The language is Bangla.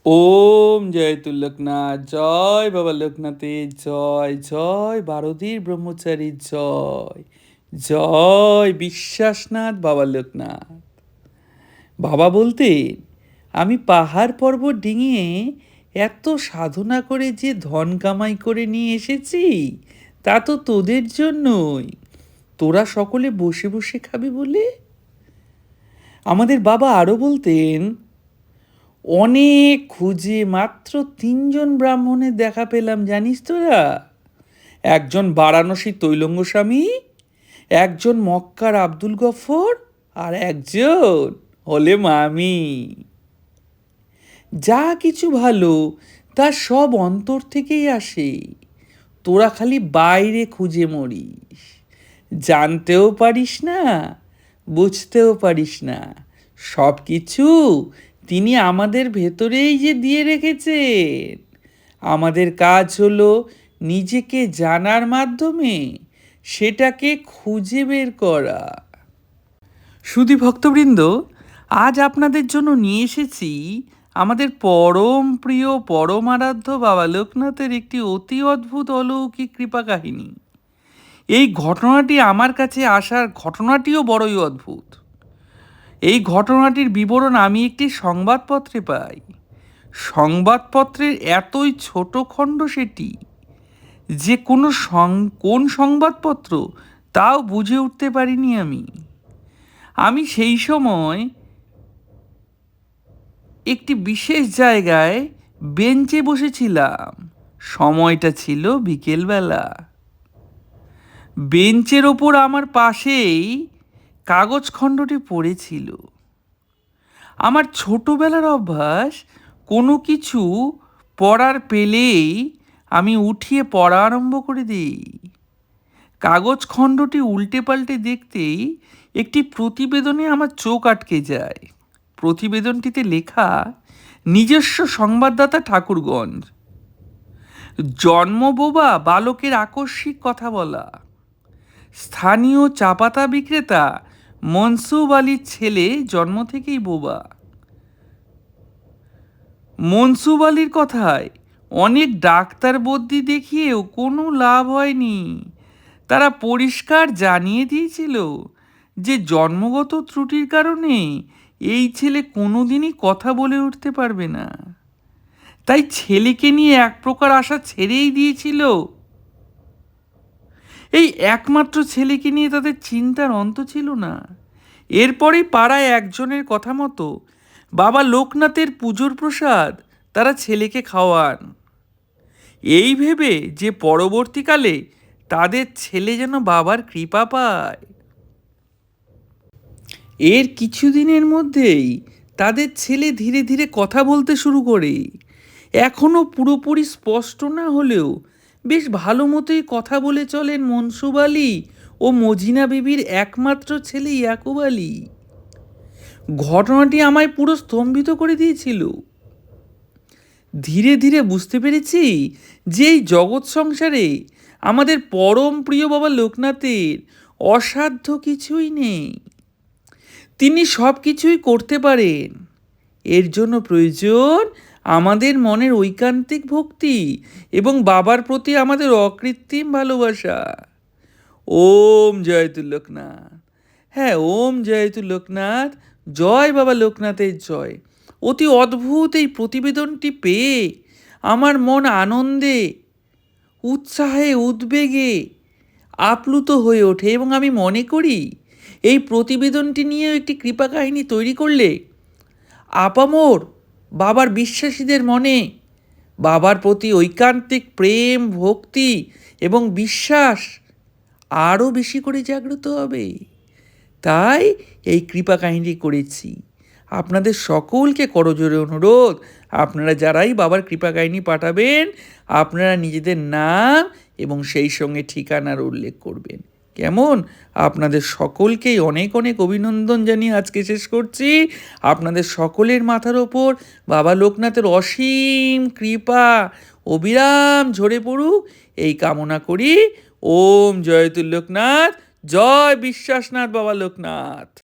ওম জয় লোকনাথ, জয় বাবা লোকনাথের জয়, জয় বারদীর ব্রহ্মচারী জয়, জয় বিশ্বাসনাথ বাবা লোকনাথ। বাবা বলতেন, আমি পাহাড় পর্বত ডিঙিয়ে এত সাধনা করে যে ধন কামাই করে নিয়ে এসেছি, তা তো তোদের জন্যই। তোরা সকলে বসে বসে খাবি বলে। আমাদের বাবা আরও বলতেন, অনেক খুঁজে মাত্র 3জন ব্রাহ্মণের দেখা পেলাম, জানিস তোরা? একজন বারাণসী তৈলঙ্গ স্বামী, একজন মক্কার আব্দুল গফর, আর একজন হলে মামি। যা কিছু ভালো তা সব অন্তর থেকেই আসে। তোরা খালি বাইরে খুঁজে মরিস, জানতেও পারিস না, বুঝতেও পারিস না। সব কিছু তিনি আমাদের ভেতরেই যে দিয়ে রেখেছেন। আমাদের কাজ হলো নিজেকে জানার মাধ্যমে সেটাকে খুঁজে বের করা। সুধী ভক্তবৃন্দ, আজ আপনাদের জন্য নিয়ে এসেছি আমাদের পরম প্রিয় পরম আরাধ্য বাবা লোকনাথের একটি অতি অদ্ভুত অলৌকিক কৃপা কাহিনী। এই ঘটনাটি আমার কাছে আসার ঘটনাটিও বড়ই অদ্ভুত। এই ঘটনাটির বিবরণ আমি একটি সংবাদপত্রে পাই। সংবাদপত্রের এতই ছোট খণ্ড সেটি যে কোন সংবাদপত্র তাও বুঝে উঠতে পারিনি আমি সেই সময় একটি বিশেষ জায়গায় বেঞ্চে বসেছিলাম। সময়টা ছিল বিকেলবেলা। বেঞ্চের ওপর আমার পাশেই কাগজ খণ্ডটি পড়েছিল। আমার ছোটবেলার অভ্যাস, কোনো কিছু পড়ার পেলেই আমি উঠিয়ে পড়া আরম্ভ করে দিই। কাগজ খণ্ডটি উল্টে পাল্টে দেখতেই একটি প্রতিবেদনে আমার চোখ আটকে যায়। প্রতিবেদনটিতে লেখা, নিজস্ব সংবাদদাতা ঠাকুরগঞ্জ, জন্মবোবা বালকের আকস্মিক কথা বলা। স্থানীয় চা পাতা বিক্রেতা মনসুব আলীর ছেলে জন্ম থেকেই বোবা। মনসুব আলীর কথায় অনেক ডাক্তার বদ্যি দেখিয়েও কোনো লাভ হয়নি। তারা পরিষ্কার জানিয়ে দিয়েছিল যে জন্মগত ত্রুটির কারণে এই ছেলে কোনোদিনই কথা বলে উঠতে পারবে না। তাই ছেলেকে নিয়ে এক প্রকার আশা ছেড়েই দিয়েছিল। এই একমাত্র ছেলেকে নিয়ে তাদের চিন্তার অন্ত ছিল না। এরপরেই পাড়ায় একজনের কথা মতো বাবা লোকনাথের পুজোর প্রসাদ তারা ছেলেকে খাওয়ান, এই ভেবে যে পরবর্তীকালে তাদের ছেলে যেন বাবার কৃপা পায়। এর কিছুদিনের মধ্যেই তাদের ছেলে ধীরে ধীরে কথা বলতে শুরু করে। এখনও পুরোপুরি স্পষ্ট না হলেও বেশ ভালো মতোই কথা বলে চলেন মনসুব আলী ও মজিনা বিবির একমাত্র ছেলে ইয়াকুব আলী। ঘটনাটি আমায় পুরো স্তম্ভিত করে দিয়েছিল। ধীরে ধীরে বুঝতে পেরেছি যে এই জগৎ সংসারে আমাদের পরম প্রিয় বাবা লোকনাথের অসাধ্য কিছুই নেই। তিনি সব কিছুই করতে পারেন। এর জন্য প্রয়োজন আমাদের মনের ঐকান্তিক ভক্তি এবং বাবার প্রতি আমাদের অকৃত্রিম ভালোবাসা। ওম জয়তুল লোকনাথ। হ্যাঁ, ওম জয়তুল লোকনাথ, জয় বাবা লোকনাথের জয়। অতি অদ্ভুত এই প্রতিবেদনটি পেয়ে আমার মন আনন্দে, উৎসাহে, উদ্বেগে আপ্লুত হয়ে ওঠে এবং আমি মনে করি এই প্রতিবেদনটি নিয়ে একটি কৃপা কাহিনী তৈরি করলে আপামর বাবার বিশ্বাসীদের মনে বাবার প্রতি ঐকান্তিক প্রেম, ভক্তি এবং বিশ্বাস আরও বেশি করে জাগ্রত হবে। তাই এই কৃপা কাহিনী করেছি। আপনাদের সকলকে করজোরে অনুরোধ, আপনারা যারাই বাবার কৃপা কাহিনী পাঠাবেন, আপনারা নিজেদের নাম এবং সেই সঙ্গে ঠিকানার উল্লেখ করবেন। কেমন? আপনাদের সকলকেই অনেক অনেক অভিনন্দন জানিয়ে আজকে শেষ করছি। আপনাদের সকলের মাথার ওপর বাবা লোকনাথের অসীম কৃপা অবিরাম ঝরে পড়ুক এই কামনা করি। ওম জয়তুল লোকনাথ, জয় বিশ্বাসনাথ বাবা লোকনাথ।